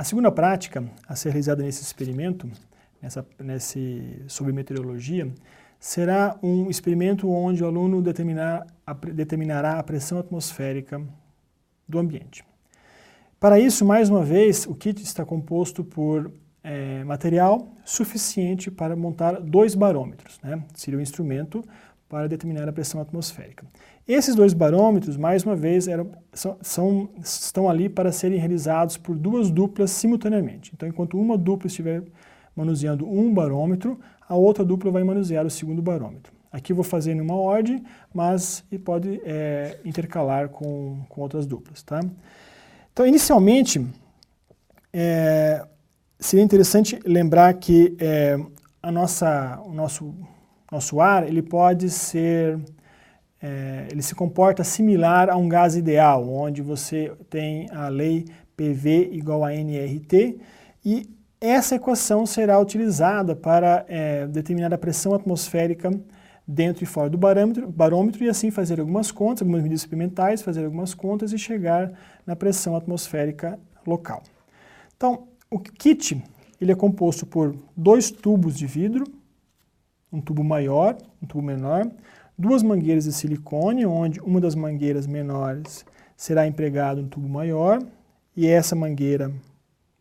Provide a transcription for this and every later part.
segunda prática a ser realizada nesse experimento, sobre meteorologia, será um experimento onde o aluno determinará a pressão atmosférica do ambiente. Para isso, mais uma vez, o kit está composto por material suficiente para montar 2 barômetros, né? Seria um instrumento para determinar a pressão atmosférica. Esses 2 barômetros, mais uma vez, estão ali para serem realizados por 2 duplas simultaneamente. Então, enquanto uma dupla estiver manuseando um barômetro, a outra dupla vai manusear o segundo barômetro. Aqui eu vou fazer em uma ordem, mas pode intercalar com outras duplas, tá? Então, inicialmente, seria interessante lembrar que o nosso ar, ele pode ser, ele se comporta similar a um gás ideal, onde você tem a lei PV igual a nRT, e essa equação será utilizada para determinar a pressão atmosférica dentro e fora do barômetro e assim fazer algumas contas, algumas medidas experimentais, fazer algumas contas e chegar na pressão atmosférica local. Então, o kit ele é composto por 2 tubos de vidro, um tubo maior, um tubo menor, 2 mangueiras de silicone, onde uma das mangueiras menores será empregada no tubo maior e essa mangueira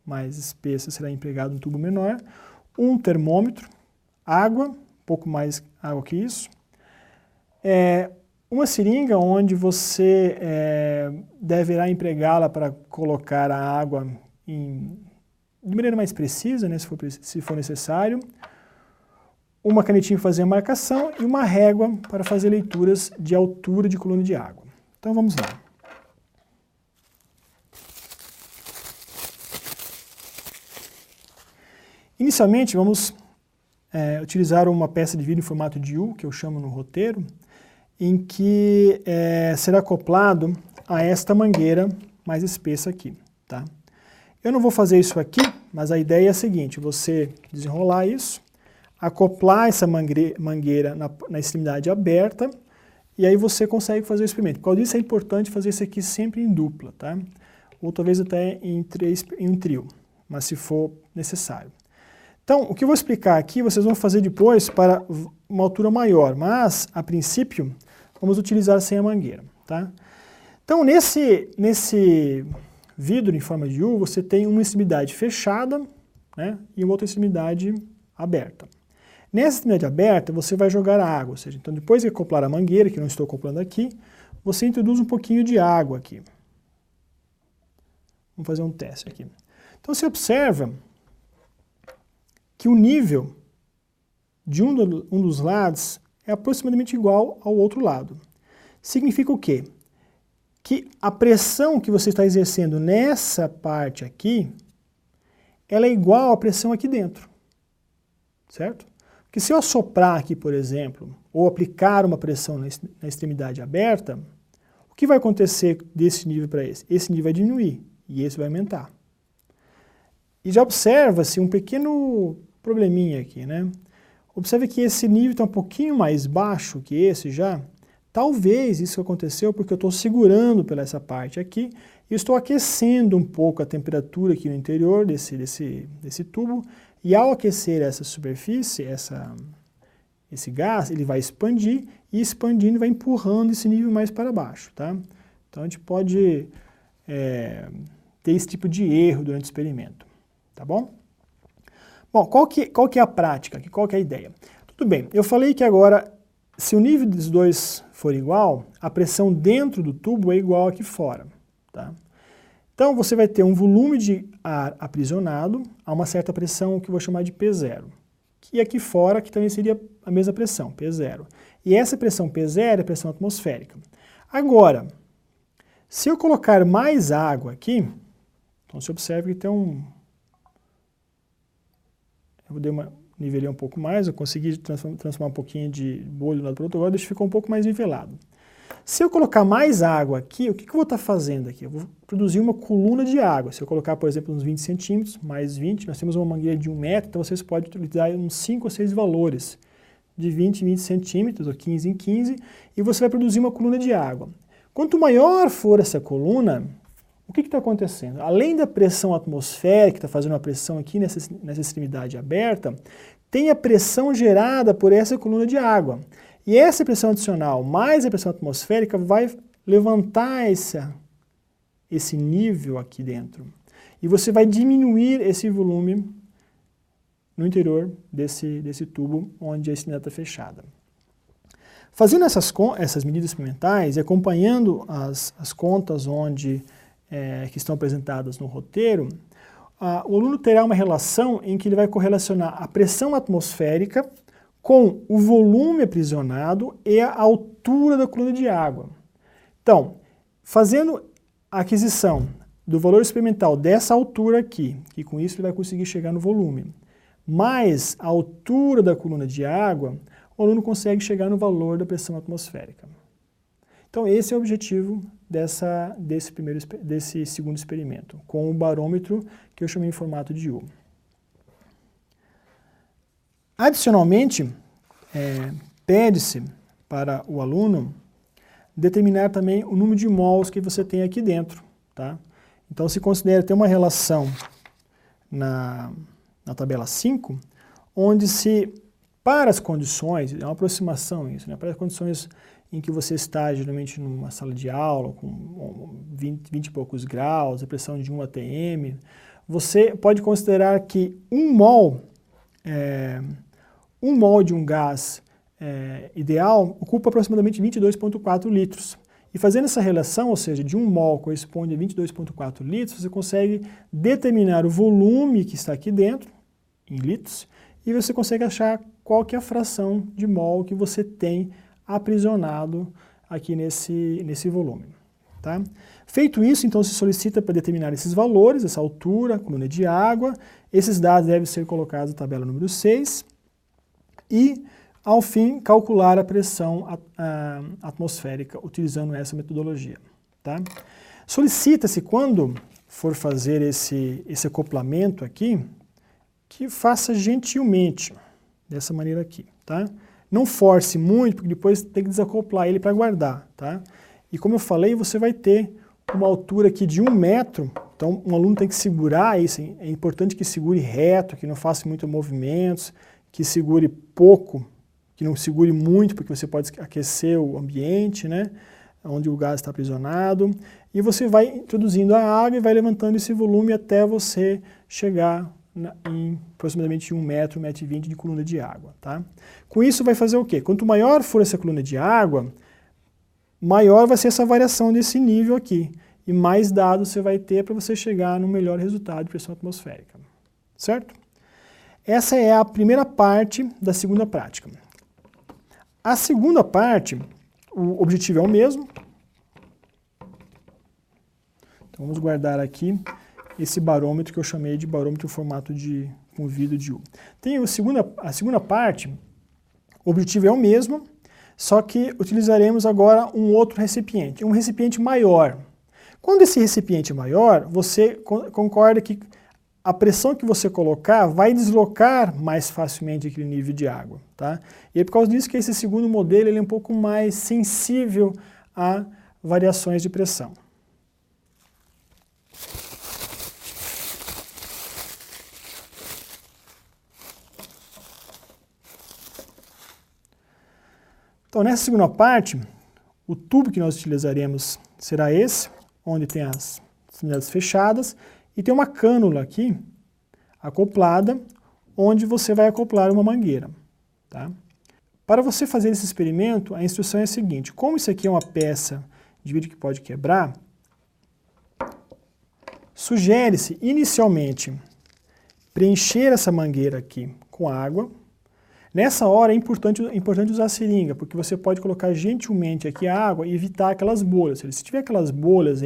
mais espessa será empregada no tubo menor, um termômetro, água, um pouco mais água que isso, uma seringa onde você deverá empregá-la para colocar a água de maneira mais precisa, né, se for necessário, uma canetinha para fazer a marcação e uma régua para fazer leituras de altura de coluna de água. Então vamos lá. Inicialmente vamos utilizar uma peça de vidro em formato de U, que eu chamo no roteiro, em que será acoplado a esta mangueira mais espessa aqui, tá? Eu não vou fazer isso aqui, mas a ideia é a seguinte, você desenrolar isso, acoplar essa mangueira na extremidade aberta, e aí você consegue fazer o experimento. Por causa disso é importante fazer isso aqui sempre em dupla, tá? Ou talvez até em um trio, mas se for necessário. Então, o que eu vou explicar aqui, vocês vão fazer depois para uma altura maior, mas, a princípio, vamos utilizar sem a mangueira, tá? Então, nesse vidro em forma de U, você tem uma extremidade fechada, né, e uma outra extremidade aberta. Nessa extremidade aberta, você vai jogar a água, ou seja, então depois de acoplar a mangueira, que não estou acoplando aqui, você introduz um pouquinho de água aqui. Vamos fazer um teste aqui. Então, você observa que o nível de um dos lados é aproximadamente igual ao outro lado. Significa o quê? Que a pressão que você está exercendo nessa parte aqui, ela é igual à pressão aqui dentro, certo? Porque se eu assoprar aqui, por exemplo, ou aplicar uma pressão na extremidade aberta, o que vai acontecer desse nível para esse? Esse nível vai diminuir e esse vai aumentar. E já observa-se um pequeno probleminha aqui, né? Observe que esse nível está um pouquinho mais baixo que esse já. Talvez isso aconteceu porque eu estou segurando pela essa parte aqui e estou aquecendo um pouco a temperatura aqui no interior desse tubo e ao aquecer essa superfície, esse gás, ele vai expandir e expandindo vai empurrando esse nível mais para baixo, tá? Então a gente pode ter esse tipo de erro durante o experimento, tá bom? Bom, qual que é a prática aqui? Qual que é a ideia? Tudo bem, eu falei que agora, se o nível dos dois for igual, a pressão dentro do tubo é igual aqui fora, tá? Então você vai ter um volume de ar aprisionado a uma certa pressão que eu vou chamar de P0. E aqui fora, que também seria a mesma pressão, P0. E essa pressão P0 é a pressão atmosférica. Agora, se eu colocar mais água aqui, então você observa que tem eu nivelei um pouco mais, eu consegui transformar um pouquinho de bolha de um lado para o outro, agora deixa ficou um pouco mais nivelado. Se eu colocar mais água aqui, o que eu vou estar fazendo aqui? Eu vou produzir uma coluna de água. Se eu colocar, por exemplo, uns 20 centímetros, mais 20, nós temos uma mangueira de 1 metro, então vocês podem utilizar uns 5 ou 6 valores, de 20 em 20 centímetros, ou 15 em 15, e você vai produzir uma coluna de água. Quanto maior for essa coluna, o que está acontecendo? Além da pressão atmosférica, que está fazendo uma pressão aqui nessa extremidade aberta, tem a pressão gerada por essa coluna de água. E essa pressão adicional, mais a pressão atmosférica, vai levantar esse nível aqui dentro. E você vai diminuir esse volume no interior desse tubo onde a extremidade está fechada. Fazendo essas medidas experimentais e acompanhando as contas que estão apresentadas no roteiro, o aluno terá uma relação em que ele vai correlacionar a pressão atmosférica com o volume aprisionado e a altura da coluna de água. Então, fazendo a aquisição do valor experimental dessa altura aqui, que com isso ele vai conseguir chegar no volume, mais a altura da coluna de água, o aluno consegue chegar no valor da pressão atmosférica. Então esse é o objetivo desse segundo experimento, com o barômetro que eu chamei em formato de U. Adicionalmente, pede-se para o aluno determinar também o número de mols que você tem aqui dentro. Tá? Então se considera ter uma relação na tabela 5, onde se, para as condições, é uma aproximação isso, né? Para as condições em que você está geralmente numa sala de aula, com 20 e poucos graus, a pressão de 1 atm, você pode considerar que 1 mol de um gás ideal ocupa aproximadamente 22,4 litros. E fazendo essa relação, ou seja, de 1 mol corresponde a 22,4 litros, você consegue determinar o volume que está aqui dentro, em litros, e você consegue achar qual que é a fração de mol que você tem aprisionado aqui nesse volume. Tá? Feito isso, então se solicita para determinar esses valores, essa altura, coluna de água, esses dados devem ser colocados na tabela número 6, e, ao fim, calcular a pressão atmosférica utilizando essa metodologia. Tá? Solicita-se, quando for fazer esse acoplamento aqui, que faça gentilmente, dessa maneira aqui. Tá? Não force muito, porque depois tem que desacoplar ele para guardar. Tá? E como eu falei, você vai ter uma altura aqui de 1 metro, então um aluno tem que segurar isso, é importante que segure reto, que não faça muitos movimentos, que segure pouco, que não segure muito, porque você pode aquecer o ambiente, né, onde o gás está aprisionado, e você vai introduzindo a água e vai levantando esse volume até você chegar em aproximadamente 1 metro, 1,20 m de coluna de água. Tá? Com isso vai fazer o quê? Quanto maior for essa coluna de água, maior vai ser essa variação desse nível aqui, e mais dados você vai ter para você chegar no melhor resultado de pressão atmosférica. Certo? Essa é a primeira parte da segunda prática. A segunda parte, o objetivo é o mesmo. Então vamos guardar aqui esse barômetro que eu chamei de barômetro em formato com vidro de U. Tem a segunda parte, o objetivo é o mesmo, só que utilizaremos agora um outro recipiente, um recipiente maior. Quando esse recipiente é maior, você concorda que a pressão que você colocar vai deslocar mais facilmente aquele nível de água. Tá? E é por causa disso que esse segundo modelo ele é um pouco mais sensível a variações de pressão. Então, nessa segunda parte, o tubo que nós utilizaremos será esse, onde tem as extremidades fechadas, e tem uma cânula aqui, acoplada, onde você vai acoplar uma mangueira. Tá? Para você fazer esse experimento, a instrução é a seguinte: como isso aqui é uma peça de vidro que pode quebrar, sugere-se inicialmente preencher essa mangueira aqui com água. Nessa hora é importante usar a seringa, porque você pode colocar gentilmente aqui a água e evitar aquelas bolhas. Se tiver aquelas bolhas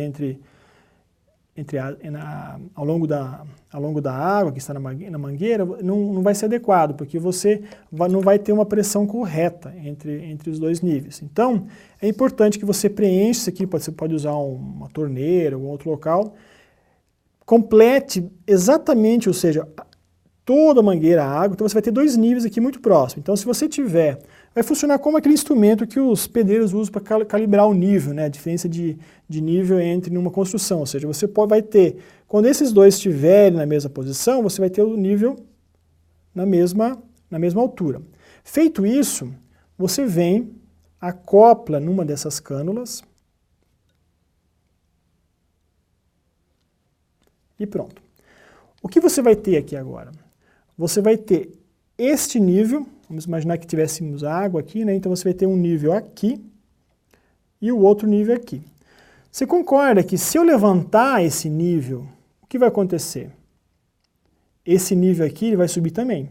ao longo da água que está na mangueira, não vai ser adequado, porque você não vai ter uma pressão correta entre os dois níveis. Então, é importante que você preencha isso aqui, você pode usar uma torneira ou outro local, complete exatamente, ou seja, toda a mangueira a água, então você vai ter dois níveis aqui muito próximos. Então, se você tiver vai funcionar como aquele instrumento que os pedreiros usam para calibrar o nível, né? A diferença de nível entre uma construção. Ou seja, você vai ter, quando esses dois estiverem na mesma posição, você vai ter o nível na mesma altura. Feito isso, você vem, acopla numa dessas cânulas e pronto. O que você vai ter aqui agora? Você vai ter este nível, vamos imaginar que tivéssemos água aqui, né? Então você vai ter um nível aqui e o outro nível aqui. Você concorda que se eu levantar esse nível, o que vai acontecer? Esse nível aqui ele vai subir também.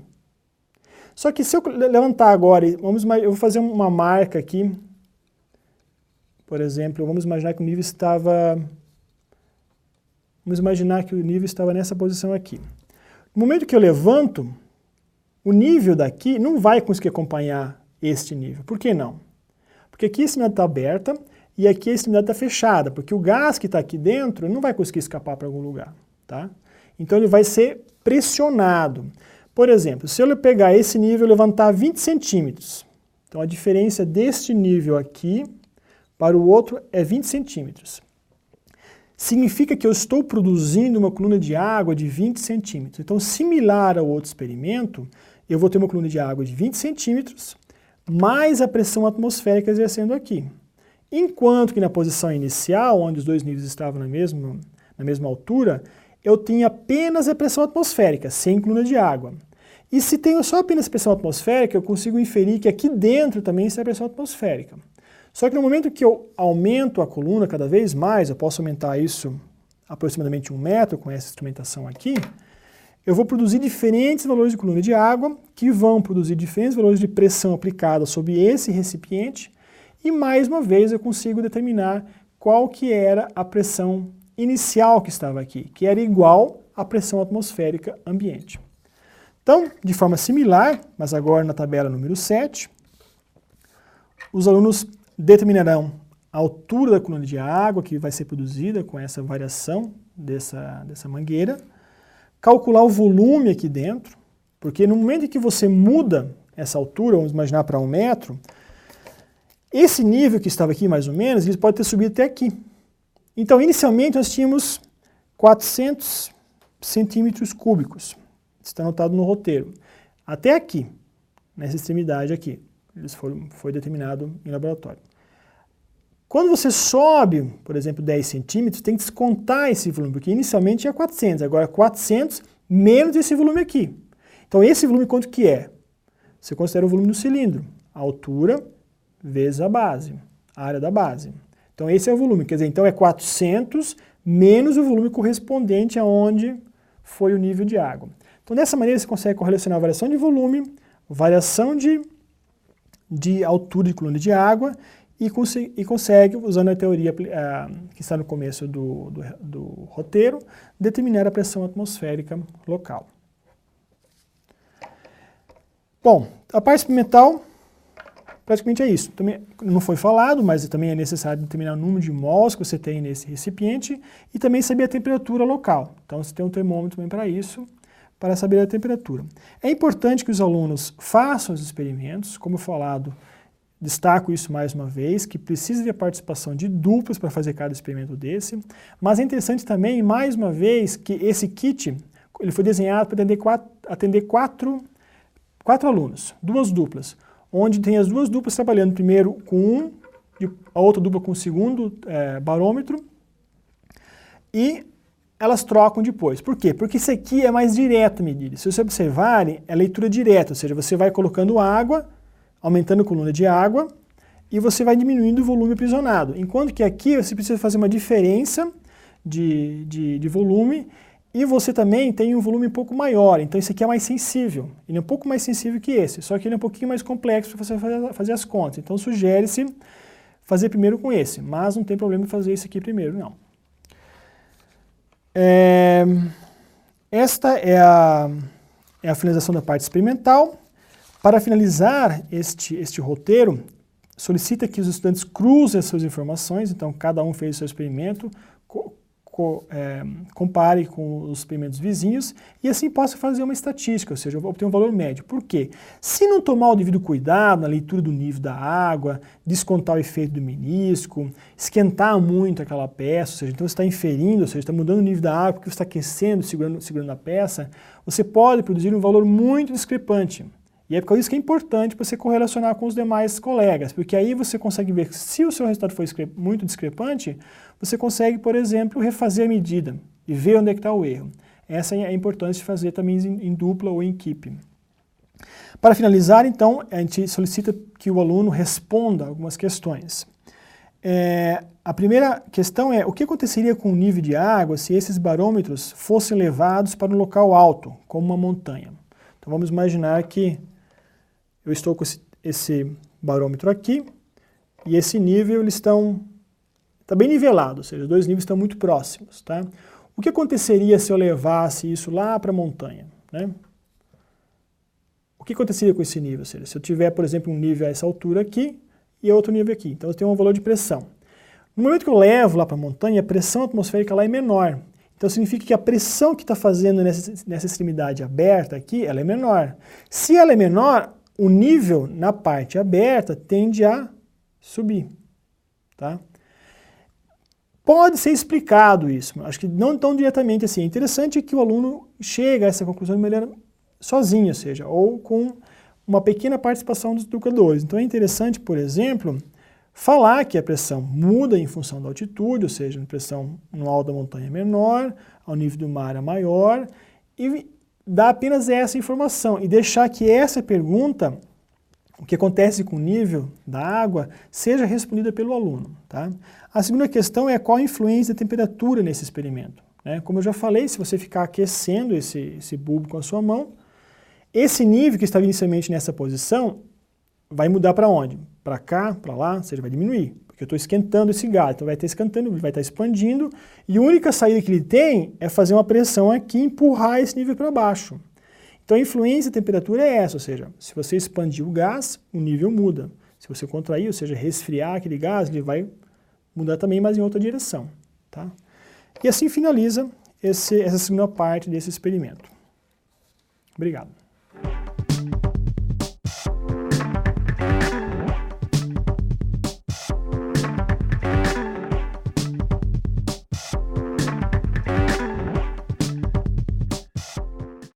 Só que se eu levantar agora, eu vou fazer uma marca aqui, por exemplo, vamos imaginar que o nível estava... Vamos imaginar que o nível estava nessa posição aqui. No momento que eu levanto, o nível daqui não vai conseguir acompanhar este nível. Por que não? Porque aqui a extremidade está aberta e aqui a extremidade está fechada, porque o gás que está aqui dentro não vai conseguir escapar para algum lugar. Tá? Então ele vai ser pressionado. Por exemplo, se eu pegar esse nível e levantar 20 centímetros, então a diferença deste nível aqui para o outro é 20 centímetros. Significa que eu estou produzindo uma coluna de água de 20 centímetros. Então, similar ao outro experimento, eu vou ter uma coluna de água de 20 centímetros, mais a pressão atmosférica exercendo aqui. Enquanto que na posição inicial, onde os dois níveis estavam na mesma altura, eu tinha apenas a pressão atmosférica, sem coluna de água. E se tenho só apenas pressão atmosférica, eu consigo inferir que aqui dentro também está a pressão atmosférica. Só que no momento que eu aumento a coluna cada vez mais, eu posso aumentar isso aproximadamente 1 metro com essa instrumentação aqui, eu vou produzir diferentes valores de coluna de água, que vão produzir diferentes valores de pressão aplicada sobre esse recipiente, e mais uma vez eu consigo determinar qual que era a pressão inicial que estava aqui, que era igual à pressão atmosférica ambiente. Então, de forma similar, mas agora na tabela número 7, os alunos determinarão a altura da coluna de água que vai ser produzida com essa variação dessa mangueira, calcular o volume aqui dentro, porque no momento em que você muda essa altura, vamos imaginar para 1 metro, esse nível que estava aqui mais ou menos, ele pode ter subido até aqui. Então, inicialmente nós tínhamos 400 centímetros cúbicos, está anotado no roteiro, até aqui, nessa extremidade aqui, foi determinado em laboratório. Quando você sobe, por exemplo, 10 centímetros, tem que descontar esse volume, porque inicialmente tinha 400, agora 400 menos esse volume aqui. Então esse volume quanto que é? Você considera o volume do cilindro, a altura vezes a base, a área da base. Então esse é o volume, quer dizer, então é 400 menos o volume correspondente aonde foi o nível de água. Então dessa maneira você consegue correlacionar a variação de volume, variação de altura de coluna de água, e consegue, usando a teoria que está no começo do roteiro, determinar a pressão atmosférica local. Bom, a parte experimental praticamente é isso. Também não foi falado, mas também é necessário determinar o número de mols que você tem nesse recipiente e também saber a temperatura local. Então você tem um termômetro também para isso, para saber a temperatura. É importante que os alunos façam os experimentos, como falado, destaco isso mais uma vez, que precisa de a participação de duplas para fazer cada experimento desse, mas é interessante também, mais uma vez, que esse kit ele foi desenhado para atender quatro alunos, 2 duplas, onde tem as 2 duplas trabalhando primeiro com um, e a outra dupla com o segundo barômetro, e elas trocam depois. Por quê? Porque isso aqui é mais direto a medida. Se vocês observarem, é leitura direta, ou seja, você vai colocando água, aumentando a coluna de água, e você vai diminuindo o volume aprisionado. Enquanto que aqui você precisa fazer uma diferença de volume, e você também tem um volume um pouco maior, então esse aqui é mais sensível. Ele é um pouco mais sensível que esse, só que ele é um pouquinho mais complexo para você fazer as contas. Então sugere-se fazer primeiro com esse, mas não tem problema em fazer esse aqui primeiro, não. Esta é a finalização da parte experimental. Para finalizar este roteiro, solicita que os estudantes cruzem as suas informações, então cada um fez o seu experimento, compare com os experimentos vizinhos e assim possa fazer uma estatística, ou seja, obter um valor médio. Por quê? Se não tomar o devido cuidado na leitura do nível da água, descontar o efeito do menisco, esquentar muito aquela peça, ou seja, então você está inferindo, ou seja, está mudando o nível da água porque você está aquecendo, segurando a peça, você pode produzir um valor muito discrepante. E é por causa disso que é importante você correlacionar com os demais colegas, porque aí você consegue ver se o seu resultado for muito discrepante, você consegue, por exemplo, refazer a medida e ver onde é que está o erro. Essa é a importância de fazer também em dupla ou em equipe. Para finalizar, então, a gente solicita que o aluno responda algumas questões. A primeira questão é: o que aconteceria com o nível de água se esses barômetros fossem levados para um local alto, como uma montanha? Então vamos imaginar que eu estou com esse barômetro aqui e esse nível está bem nivelado, ou seja, os dois níveis estão muito próximos. Tá? O que aconteceria se eu levasse isso lá para a montanha? Né? O que aconteceria com esse nível? Ou seja, se eu tiver, por exemplo, um nível a essa altura aqui e outro nível aqui, então eu tenho um valor de pressão. No momento que eu levo lá para a montanha, a pressão atmosférica lá é menor. Então significa que a pressão que está fazendo nessa extremidade aberta aqui, ela é menor. Se ela é menor, o nível na parte aberta tende a subir. Tá? Pode ser explicado isso, acho que não tão diretamente assim. É interessante que o aluno chegue a essa conclusão de maneira sozinho, ou seja, ou com uma pequena participação dos educadores. Então é interessante, por exemplo, falar que a pressão muda em função da altitude, ou seja, a pressão no alto da montanha é menor, ao nível do mar é maior, e dar apenas essa informação e deixar que essa pergunta, o que acontece com o nível da água, seja respondida pelo aluno. Tá? A segunda questão é qual a influência da temperatura nesse experimento. Né? Como eu já falei, se você ficar aquecendo esse bulbo com a sua mão, esse nível que estava inicialmente nessa posição vai mudar para onde? Para cá, para lá, ou seja, vai diminuir, porque eu estou esquentando esse gás, então vai estar esquentando, ele vai estar expandindo, e a única saída que ele tem é fazer uma pressão aqui e empurrar esse nível para baixo. Então a influência da temperatura é essa, ou seja, se você expandir o gás, o nível muda. Se você contrair, ou seja, resfriar aquele gás, ele vai mudar também, mas em outra direção. Tá? E assim finaliza essa segunda parte desse experimento. Obrigado.